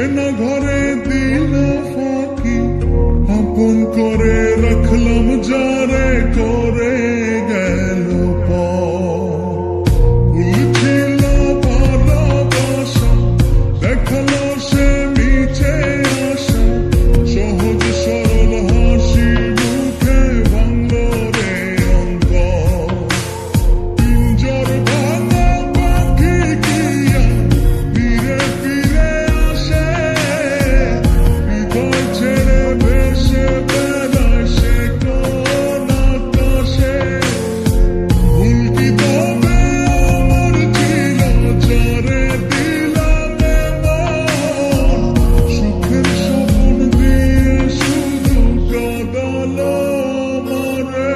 চেনা ঘরে দিল ফাঁকি, আপন করে রাখলাম যারে করে গেল ভুলছিল ভালোবাসা, দেখালো সে মিছে আশা, সহজ সরল হাসি মুখে ভাঙলো রে অন্তর। পিঞ্জর ভাঙা পাখি কিয়া ফিরে ফিরে আসে, হৃদয় ছেড়ে ভেসে বেড়ায় সে কোন আকাশে। ভুল কি তবে আমার ছিল যারে দিলাম এমন, সুখের স্বপ্ন দিয়ে শুধু কাঁদালো আমারে।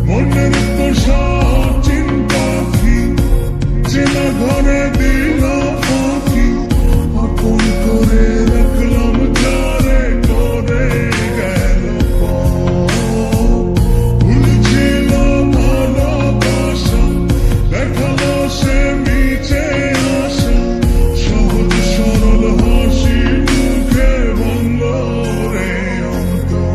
মনের পোষা চিন্তা কি চেনা ঘরে দিল ফাঁকি, আপন করে রাখলাম যারে করে গেল ভুলছিল ভালোবাসা, দেখালো সে মিছে আশা, সহজ সরল হাসি মুখে ভাঙলো রে অন্তর।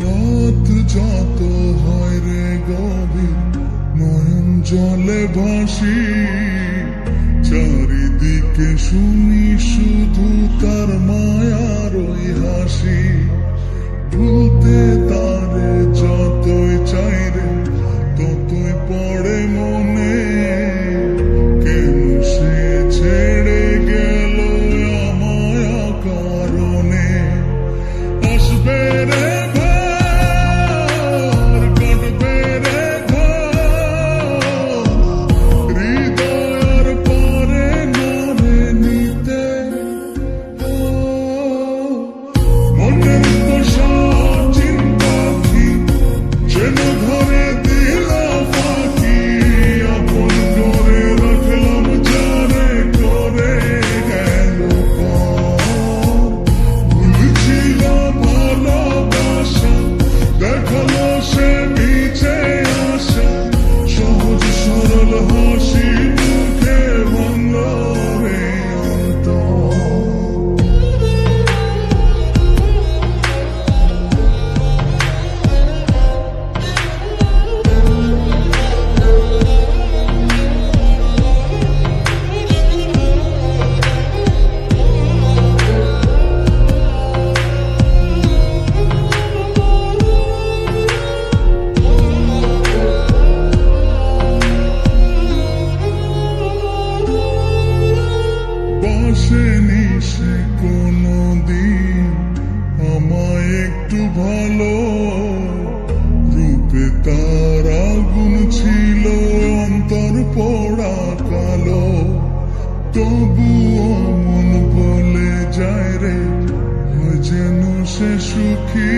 রাত যত হয় রে গভীর, নয়ন জলে ভাসি, চারিদিকে শুনি শুধু তার মায়ার ওই হাসি। ভুলতে তারে যতই চাই রে ততই পড়ে মনে, কেন সে ছেড়ে গেল আমায় কারণে। আসবে রে ঘর, কাটবে রে ঘর, হৃদয়ের পরে নারে নিতে। মনের পোষা চিন্তা কি চেনা ঘরে দিল ফাঁকি, আপন করে রাখলাম যারে করে গেল ভুলছিল ভালোবাসা, দেখালো সে মিছে আশা, সহজ সরল হাসি মুখে ভাঙলো রে অন্তর। বাসেনি সে কোনদিন আমায় একটু ভালো, রূপে তার আগুন ছিল অন্তর পোড়া কালো। তবুও মন বলে যায় রে হয় যেন সে সুখী,